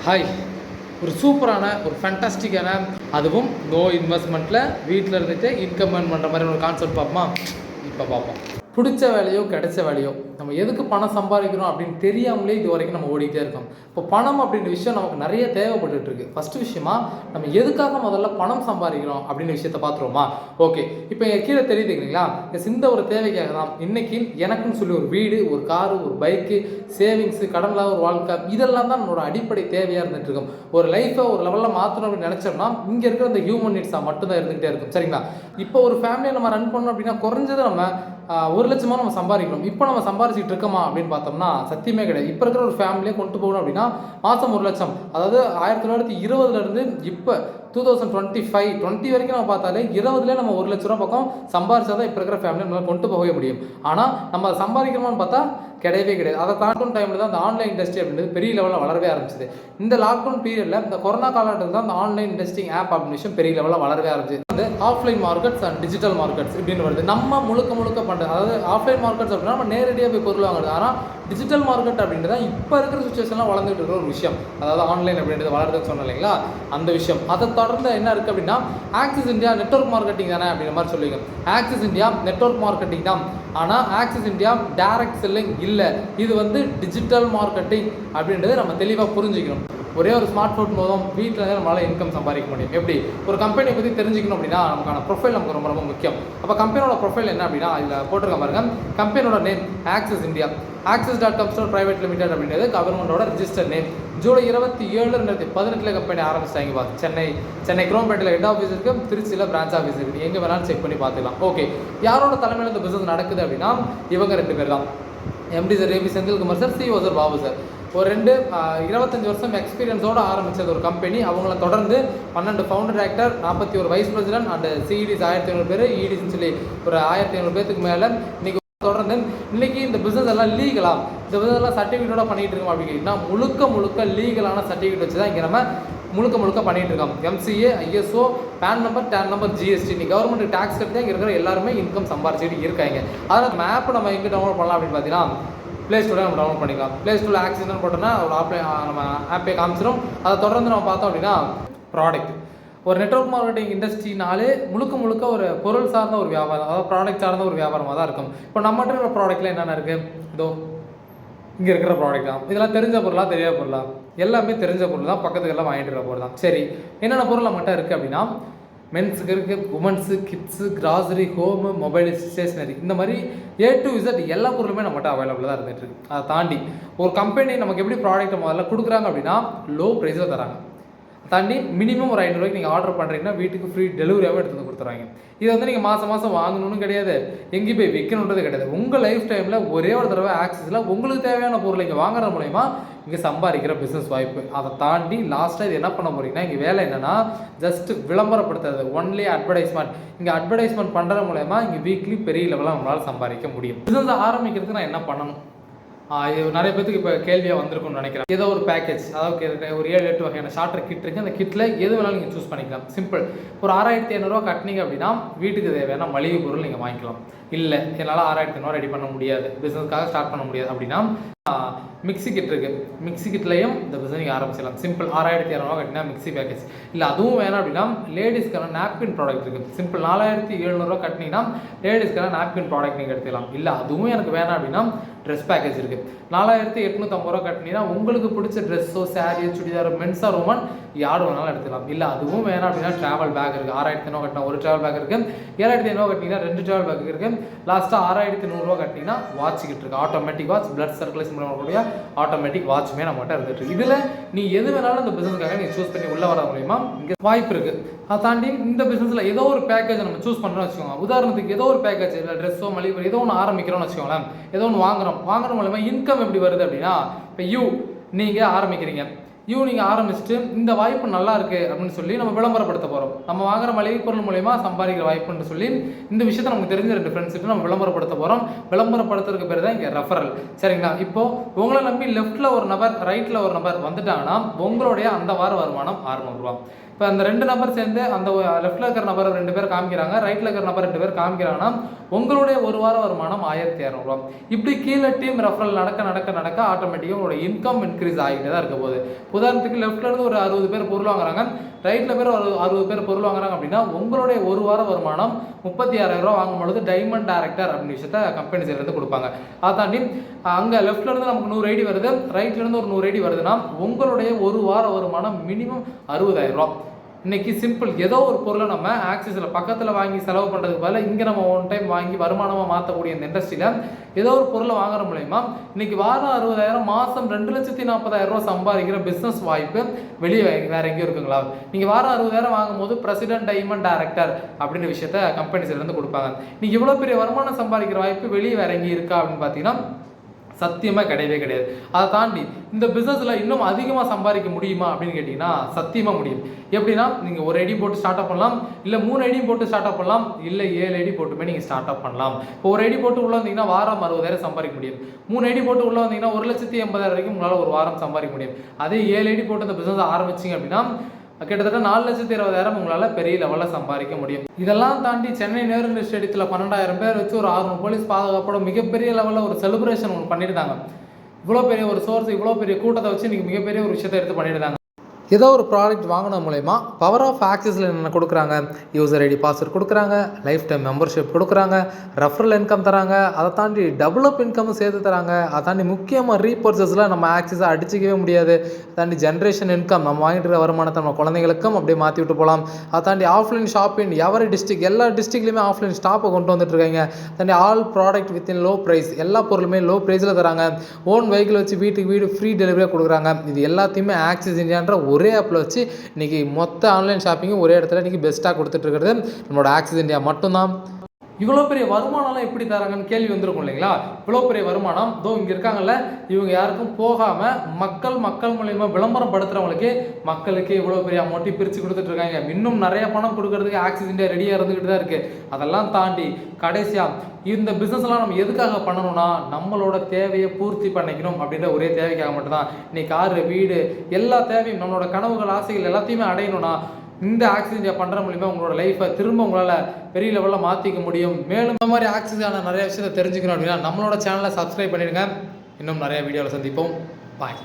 Hi, ஒரு சூப்பரான ஒரு ஃபேண்டாஸ்டிக்கான அதுவும் நோ இன்வெஸ்ட்மெண்ட்டில் வீட்டில் இருந்துட்டு இன்கம் ஏர்ன் பண்ணுற மாதிரி ஒரு கான்செப்ட் பார்ப்போமா? இப்போ பார்ப்போம். பிடிச்ச வேலையோ கிடைச்ச வேலையோ நம்ம எதுக்கு பணம் சம்பாதிக்கிறோம் அப்படின்னு தெரியாமலே இது வரைக்கும் நம்ம ஓடிக்கிட்டே இருக்கோம். இப்போ பணம் அப்படின்ற விஷயம் நமக்கு நிறைய தேவைப்பட்டு இருக்கு. ஃபர்ஸ்ட் விஷயமா நம்ம எதுக்காக முதல்ல பணம் சம்பாதிக்கிறோம் அப்படின்ற விஷயத்த பார்த்துருவோமா? ஓகே, இப்போ எங்கள் கீழே தெரியுது இல்லைங்களா, இந்த ஒரு தேவைக்காக தான் இன்னைக்கு எனக்குன்னு சொல்லி ஒரு வீடு, ஒரு காரு, ஒரு பைக்கு, சேவிங்ஸு, கடனில் ஒரு வாழ்க்கை, இதெல்லாம் தான் நம்மளோட அடிப்படை தேவையாக இருந்துட்டு இருக்கும். ஒரு லைஃப்பை ஒரு லெவலில் மாற்றணும் அப்படின்னு நினச்சோம்னா இங்கே இருக்கிற இந்த ஹியூமன் நீட்ஸாக மட்டும்தான் இருந்துகிட்டே இருக்கும். சரிங்களா? இப்போ ஒரு ஃபேமிலியை நம்ம ரன் பண்ணோம் அப்படின்னா குறைஞ்சது நம்ம 1 லட்சமாக நம்ம சம்பாதிக்கணும். இப்போ நம்ம சம்பாதிச்சிட்டு இருக்கோமா அப்படின்னு பார்த்தோம்னா சத்தியமே கிடையாது. இப்போ இருக்கிற ஒரு ஃபேமிலியை கொண்டு போகணும் அப்படின்னா மாதம் 1 லட்சம், அதாவது 1920 இப்போ 2025 20 வரைக்கும் நம்ம பார்த்தாலே 20லே நம்ம 1 லட்ச ரூபா பக்கம் சம்பாதிச்சா தான் இப்போ இருக்கிற ஃபேமிலியை நம்மளால் கொண்டு போகவே முடியும். ஆனால் நம்ம சம்பாதிக்கணும்னு பார்த்தா கிடையவே கிடையாது. அதை லாக்டவுன் டைமில் தான் இந்த ஆன்லைன் இண்டஸ்ட்ரி அப்படின்றது பெரிய லெவலில் வளரவே ஆரம்பிச்சிது. இந்த லாக்டவுன் பீரியடில் இந்த கொரோனா காலகட்டத்தில் தான் இந்த ஆன்லைன் இண்டஸ்ட்ரிங் ஆப் அப்படின்னு விஷயம் பெரிய லெவலில் வளரவே ஆரம்பிச்சு. வந்து offline markets and digital markets இப்படின்னு வருது. நம்ம முழுக்க பண்ணுறது, அதாவது ஆஃப்லைன் மார்க்கெட்ஸ் அப்படின்னா நம்ம நேரடியாக போய் பொருள் வாங்குறது. ஆனால் டிஜிட்டல் மார்க்கெட் அப்படின்றது தான் இப்போ இருக்கிற சுச்சுவேஷன்லாம் வளர்ந்துட்டு இருக்கிற ஒரு விஷயம். அதாவது ஆன்லைன் அப்படின்றது வளர்றதுன்னு சொன்னோம் இல்லைங்களா, அந்த விஷயம். அதை தொடர்ந்து என்ன இருக்குது அப்படின்னா ஆக்சிஸ் இந்தியா நெட்வொர்க் மார்க்கெட்டிங் தானே அப்படின்ற மாதிரி சொல்லுவீங்க. ஆக்சிஸ் இந்தியா நெட்வொர்க் மார்க்கெட்டிங் தான், ஆனால் ஆக்சிஸ் இந்தியா டைரக்ட் செல்லிங் இல்லை. இது வந்து டிஜிட்டல் மார்க்கெட்டிங் அப்படின்றது நம்ம தெளிவாக புரிஞ்சுக்கணும். ஒரே ஒரு ஸ்மார்ட் ஃபோன் மூலம் வீட்டில் இருந்து நம்மளால் இன்கம் சம்பாதிக்க முடியும். எப்படி ஒரு கம்பெனியை பற்றி தெரிஞ்சுக்கணும் அப்படின்னா நமக்கான ப்ரொஃபைல் நமக்கு ரொம்ப ரொம்ப முக்கியம். அப்போ கம்பெனியோட ப்ரொஃபைல் என்ன அப்படின்னா இதில் போட்டிருக்க பாருங்க, கம்பெனியோட name axis India, Axis.com Private Limited அப்படின்றது கவர்மெண்டோட ரிஜிஸ்டர் நேம். ஜூலை 27, 2018 கம்பெனி ஆரம்பிச்சிட்டாங்க. சென்னை குரோம்பேட்டில் ஹெட் ஆஃபீஸ் இருக்குது, திருச்சியில் பிரான்ச் ஆஃபீஸ் இருக்குது. எங்கே வேணாலும் செக் பண்ணி பார்த்துக்கலாம். ஓகே, யாரோட தலைமையில் இந்த பிஸ்னஸ் நடக்குது அப்படின்னா இவங்க 2 பேர் தான். MD sir AP Senthilkumar sir, CEO sir Babu sir. ஒரு 25 வருஷம் எக்ஸ்பீரியன்ஸோடு ஆரம்பித்தது ஒரு கம்பெனி. அவங்கள தொடர்ந்து 12 founder director, 41 vice president and CEDs 1500 பேர், EDஸ்ன்னு சொல்லி ஒரு 1500 பேருக்கு மேலே இன்றைக்கி தொடர்ந்து. இன்றைக்கி இந்த பிஸ்னஸ் எல்லாம் லீகலாக, இந்த பிஸ்னஸ் எல்லாம் சர்டிஃபிகேட்டோட பண்ணிகிட்டு இருக்கோம் அப்படின்னா முழுக்க லீகலான சர்டிஃபிகேட் வச்சு தான் இங்கே நம்ம முழுக்க பண்ணிகிட்டு இருக்கோம். MCA, ISO, PAN number, TAN number, GST. நீ கவர்மெண்ட் டேக்ஸ் கட்டி தான் இங்கே இருக்கிற எல்லாருமே இன்கம் சம்பாரிச்சிட்டு இருக்காங்க. அதனால் நம்ம ஆப் நம்ம எங்கே டவுன்லோட் பண்ணலாம் அப்படின்னு பார்த்தீங்கன்னா ப்ளே ஸ்டோரில் நம்ம டவுன்லோட் பண்ணிக்கலாம். ப்ளே ஸ்டோரில் ஆக்சிடென்ட் போட்டோன்னா ஒரு நம்ம ஆப்பே காமிச்சிடும். அதை தொடர்ந்து நம்ம பார்த்தோம் அப்படின்னா ப்ராடக்ட், ஒரு நெட்வொர்க் மார்க்கெட்டிங் இண்டஸ்ட்ரினாலே முழுக்க ஒரு பொருள் சார்ந்த ஒரு வியாபாரம், அதாவது ப்ராடக்ட் சார்ந்த ஒரு வியாபாரமாக தான் இருக்கும். இப்போ நம்மகிட்ட இருக்கிற ப்ராடக்ட்டில் என்னென்ன இருக்குது? இதோ இங்கே இருக்கிற ப்ராடக்ட் தான். இதெல்லாம் தெரிஞ்ச பொருளா தெரியாத பொருளா? எல்லாமே தெரிஞ்ச பொருள் தான், பக்கத்துக்கு எல்லாம் வாங்கிட்டு இருக்கிற பொருள் தான். சரி, என்னென்ன பொருள் நம்மகிட்ட இருக்குது அப்படின்னா மென்ஸுக்கு இருக்குது, women's, kids, grocery, home, mobile, stationery, இந்த மாதிரி A to Z எல்லா பொருளுமே நம்மகிட்ட அவைலபிளாக தான் இருந்துகிட்டு இருக்குது. அதை தாண்டி ஒரு கம்பெனி நமக்கு எப்படி ப்ராடக்ட்டை முதல்ல கொடுக்குறாங்க அப்படின்னா லோ ப்ரைஸில் தராங்க. தாண்டி மினிமம் ஒரு 500 ரூபாய்க்கு நீங்கள் ஆர்டர் பண்ணுறீங்கன்னா வீட்டுக்கு ஃப்ரீ டெலிவரியாகவே எடுத்து வந்து கொடுத்துறாங்க. இதை வந்து நீங்கள் மாதம் வாங்கணும்னு கிடையாது, எங்கேயும் போய் விற்கணுன்றது கிடையாது. உங்கள் லைஃப் டைமில் ஒரே ஒரு தடவை ஆக்சஸில் உங்களுக்கு தேவையான பொருளை இங்கே வாங்குறது மூலயமா இங்கே சம்பாதிக்கிற பிஸ்னஸ் வாய்ப்பு. அதை தாண்டி லாஸ்ட்டாக இது என்ன பண்ண போகிறீங்கன்னா இங்கே வேலை என்னென்னா ஜஸ்ட் விளம்பரப்படுத்துறது, ஒன்லி அட்வர்டைஸ்மெண்ட். இங்கே அட்வர்டைஸ்மெண்ட் பண்ணுறது மூலயமா இங்கே வீக்லி பெரிய லெவலில் நம்மளால் சம்பாதிக்க முடியும். பிஸ்னஸ் ஆரம்பிக்கிறதுக்கு நான் என்ன பண்ணணும்? நிறைய பேருக்கு இப்போ கேள்வியாக வந்திருக்கும்னு நினைக்கிறேன். ஏதோ ஒரு பேக்கேஜ், அதாவது ஒரு 7-8 வகையான ஷார்ட்டர் கிட் இருக்குது. அந்த கிட்டில் எது வேணாலும் நீங்கள் சூஸ் பண்ணிக்கலாம். சிம்பிள், ஒரு 6500 ரூபா கட்டினீங்க அப்படின்னா வீட்டுக்கு தேவையான மளிகை பொருள் நீங்கள் வாங்கிக்கலாம். இல்லை என்னால் 6500 ரெடி பண்ண முடியாது, பிஸ்னஸ்க்காக ஸ்டார்ட் பண்ண முடியாது அப்படின்னா மிக்ஸி கிட் இருக்குது. மிக்ஸி கிட்லையும் இந்த பிஸ்னஸ் நீங்கள் ஆரம்பிச்சிடலாம். சிம்பிள், 6200 கட்டினா மிக்ஸி பேக்கேஜ். இல்லை அதுவும் வேணாம் அப்படின்னா லேடிஸ்க்கான நாப்கின் ப்ராடக்ட் இருக்குது. சிம்பிள், 4700 கட்டினீங்கன்னா லேடிஸ்க்கான நாப்கின் ப்ராடக்ட் நீங்கள் எடுத்துக்கலாம். இல்லை அதுவும் எனக்கு வேணாம் அப்படின்னா ட்ரெஸ் பேக்கேஜ் இருக்குது. 4850 ரூபா கட்டினீங்கன்னா உங்களுக்கு பிடிச்ச ட்ரெஸ்ஸோ, சாரியோ, சுடிதாரோ, மென்ஸாக ரோமன் யார் வேணாலும் எடுத்துக்கலாம். இல்லை அதுவும் வேணாம் அப்படின்னா ட்ராவல் பேக் இருக்குது. 6500 கட்டினா ஒரு ட்ராவல் பேக் இருக்குது. 7500 கட்டினீங்கன்னா 2 ட்ராவல் பேக் இருக்குது. லாஸ்ட்டாக 6100 கட்டினீங்கன்னா வாட்ச் கிட் இருக்குது. ஆட்டோமேட்டிக் வாட்ச், பிளட் சர்க்குலேஷன் பண்ணக்கூடிய ஆட்டோமேட்டிக் வாட்ச்மே நம்மகிட்ட இருந்துட்டு இருக்கு. இதில் நீ எது வேணாலும் இந்த பிஸ்னஸ்க்காக நீங்கள் சூஸ் பண்ணி உள்ளே வர மூலியமா இங்கே வாய்ப்பு இருக்குது. அதை தாண்டி இந்த பிஸ்னஸில் ஏதோ ஒரு பேக்கேஜை நம்ம சூஸ் பண்ணுறோம்னு வச்சுக்கோங்க. உதாரணத்துக்கு ஏதோ ஒரு பேக்கேஜ், இல்லை ட்ரெஸ்ஸோ, மளிகை, ஏதோ ஒன்று ஆரம்பிக்கிறோம்னு வச்சுக்கோங்களேன். ஏதோ ஒன்று வாங்குற மூலமா இன்கம் எப்படி வருது அப்படின்னா, இப்போ நீங்கள் ஆரம்பிக்கிறீங்க. நீங்கள் ஆரம்பிச்சுட்டு இந்த வாய்ப்பு நல்லா இருக்குது அப்படின்னு சொல்லி நம்ம விளம்பரப்படுத்த போகிறோம். நம்ம வாங்குற மளிகை பொருள் மூலயமா சம்பாதிக்கிற வாய்ப்புன்னு சொல்லி இந்த விஷயத்தை நமக்கு தெரிஞ்ச 2 ஃப்ரெண்ட்ஸ்கிட்ட நம்ம விளம்பரப்படுத்த போகிறோம். விளம்பரப்படுத்துறதுக்கு பேர் தான் இங்கே ரெஃபரல். சரிங்களா? இப்போது உங்களை நம்பி லெஃப்ட்டில் ஒரு நபர், ரைட்டில் ஒரு நபர் வந்துட்டாங்கன்னா உங்களுடைய அந்த வார வருமானம் 600 ரூபா. இப்போ அந்த 2 நபர் சேர்ந்து அந்த லெஃப்ட்டில் இருக்கிற நபர் 2 பேர் காமிக்கிறாங்க, ரைட்டில் இருக்கிற நபர் 2 பேர் காமிக்கிறாங்கன்னா உங்களுடைய ஒரு வார வருமானம் 1200 இப்படி கீழே டீம் ரெஃபரல் நடக்க நடக்க நடக்க ஆட்டோமேட்டிக்காக உங்களோட இன்கம் இன்க்ரீஸ் ஆகிட்டே தான் இருக்க போகுது. உதாரணத்துக்கு லெஃப்ட்லேருந்து ஒரு 60 பேர் பொருள் வாங்குறாங்க, ரைட்டில் பேர் ஒரு 60 பேர் பொருள் வாங்குறாங்க அப்படின்னா உங்களுடைய ஒரு வார வருமானம் 36,000 வாங்கும்பொழுது டைமண்ட் டைரக்டர் அப்படின்னு விஷயத்த கம்பெனி சைட்லேருந்து கொடுப்பாங்க. அதை தாண்டி அங்கே லெஃப்ட்லேருந்து நமக்கு 100 ஐடி வருது, ரைட்லேருந்து ஒரு 100 ஐடி வருதுன்னா உங்களுடைய ஒரு வார வருமானம் மினிமம் 60,000. இன்னைக்கு சிம்பிள், ஏதோ ஒரு பொருளை நம்ம ஆக்சிஸில் பக்கத்தில் வாங்கி செலவு பண்ணுறதுக்கு பதிலாக இங்கே நம்ம ஒன் டைம் வாங்கி வருமானமாக மாற்றக்கூடிய இந்த இண்டஸ்ட்ரியில் ஏதோ ஒரு பொருளை வாங்குற மூலயமா இன்னைக்கு வாரம் 60,000 மாதம் 2,40,000 சம்பாதிக்கிற பிஸ்னஸ் வாய்ப்பு வெளியே வேற எங்கேயும் இருக்குங்களா? நீங்கள் வாரம் 60,000 வாங்கும்போது பிரசிடென்ட் டைமண்ட் டைரக்டர் அப்படின்ற விஷயத்த கம்பெனி சைட்லேருந்து கொடுப்பாங்க. நீங்கள் இவ்வளோ பெரிய வருமானம் சம்பாதிக்கிற வாய்ப்பு வெளியே வேற எங்கேயும் இருக்கா அப்படின்னு பார்த்தீங்கன்னா சத்தியமாக கிடையவே கிடையாது. அதை தாண்டி இந்த பிஸ்னஸில் இன்னும் அதிகமாக சம்பாதிக்க முடியுமா அப்படின்னு கேட்டிங்கன்னா சத்தியமாக முடியும். எப்படின்னா நீங்கள் ஒரு ஐடி போட்டு ஸ்டார்ட் அப் பண்ணலாம், இல்லை 3 ஐடியும் போட்டு ஸ்டார்ட் அப் பண்ணலாம், இல்லை 7 ஐடி போட்டுமே நீங்கள் ஸ்டார்ட் அப் பண்ணலாம். இப்போ ஒரு ஐடி போட்டு உள்ளே வந்தீங்கன்னா வாரம் 60,000 சம்பாதிக்க முடியும். 3 ஐடி போட்டு உள்ளே வந்தீங்கன்னா 1,80,000 வரைக்கும் உங்களால் ஒரு வாரம் சம்பாதிக்க முடியும். அதே 7 ஐடி போட்டு இந்த பிஸ்னஸ் ஆரம்பிச்சிங்க அப்படின்னா கிட்டத்தட்ட 4,20,000 உங்களால் பெரிய லெவலில் சம்பாதிக்க முடியும். இதெல்லாம் தாண்டி சென்னை நேரு ஸ்டேடியத்தில் 12,000 பேர் வச்சு ஒரு 600 போலீஸ் பாதுகாப்போட மிகப்பெரிய லெவலில் ஒரு செலிப்ரேஷன் ஒன்று பண்ணியிருந்தாங்க. இவ்வளோ பெரிய ஒரு சோர்ஸ், இவ்வளோ பெரிய கூட்டத்தை வச்சு இன்றைக்கி மிகப்பெரிய ஒரு விஷயத்தை எடுத்து பண்ணியிருந்தாங்க. ஏதோ ஒரு ப்ராடக்ட் வாங்கின மூலயமா பவர் ஆஃப் ஆக்சிஸில் என்னென்ன கொடுக்குறாங்க, யூசர் ஐடி பாஸ்வேர்ட் கொடுக்குறாங்க, லைஃப் டைம் மெம்பர்ஷிப் கொடுக்குறாங்க, ரெஃபரல் இன்கம் தராங்க, அதை தாண்டி டெவலப் இன்கம் சேர்த்து தராங்க, அதை தாண்டி முக்கியமாக ரீபர்ச்சஸில் நம்ம ஆக்சிஸை அடிச்சிக்கவே முடியாது, அதை தாண்டி ஜென்ரேஷன் இன்கம் நம்ம வாங்கிட்டு இருக்க வருமானத்தை நம்ம குழந்தைங்களுக்கும் அப்படியே மாற்றி விட்டு போகலாம், அதை தாண்டி ஆஃப்லைன் ஷாப்பிங் எவரி டிஸ்ட்ரிக்ட் எல்லா டிஸ்ட்ரிக்ட்லையுமே ஆஃப்லைன் ஸ்டாப்பை கொண்டு வந்துட்டுருக்காங்க, தாண்டி all product within low price எல்லா பொருளுமே லோ ப்ரைஸில் தராங்க, ஓன் வெஹிக்கிள் வச்சு வீட்டுக்கு வீடு ஃப்ரீ டெலிவரியாக கொடுக்குறாங்க. இது எல்லாத்தையுமே ஆக்சிஸ் இந்தியான்ற ஒரே ஆப்பில் வச்சு இன்றைக்கி மொத்த ஆன்லைன் ஷாப்பிங்கும் ஒரே இடத்துல இன்றைக்கி பெஸ்ட்டாக கொடுத்துட்ருக்கிறது நம்மளோட ஆக்சிஸ் இந்தியா மட்டும்தான். இவ்வளோ பெரிய வருமானம்லாம் எப்படி தராங்கன்னு கேள்வி வந்திருக்கும் இல்லைங்களா? இவ்வளோ பெரிய வருமானம் இங்கே இருக்காங்கல்ல, இவங்க யாருக்கும் போகாமல் மக்கள் மூலயமா விளம்பரம் படுத்துகிறவங்களுக்கு மக்களுக்கு இவ்வளோ பெரிய அமௌண்ட்டையும் பிரித்து கொடுத்துட்ருக்காங்க. இன்னும் நிறைய பணம் கொடுக்கறதுக்கு ஆக்சிஸ் இந்தியா ரெடியாக இருந்துக்கிட்டு தான் இருக்குது. அதெல்லாம் தாண்டி கடைசியாக இந்த பிஸ்னஸ்லாம் நம்ம எதுக்காக பண்ணணும்னா நம்மளோட தேவையை பூர்த்தி பண்ணிக்கணும் அப்படின்ற ஒரே தேவைக்காக மட்டும்தான். இன்னைக்கு காரு, வீடு எல்லா தேவையும் நம்மளோட கனவுகள், ஆசைகள் எல்லாத்தையுமே அடையணும்னா இந்த ஆக்சிஸ் இந்தியா பண்ணுற மூலிமா உங்களோட லைஃப்பை திரும்ப உங்களால் பெரிய லெவலில் மாற்றிக்க முடியும். மேலும் இந்த மாதிரி ஆக்சிஸான நிறைய விஷயத்தை தெரிஞ்சுக்கணும் அப்படின்னா நம்மளோட சேனலை சப்ஸ்கிரைப் பண்ணிடுங்க. இன்னும் நிறைய வீடியோவில் சந்திப்போம். பாய்.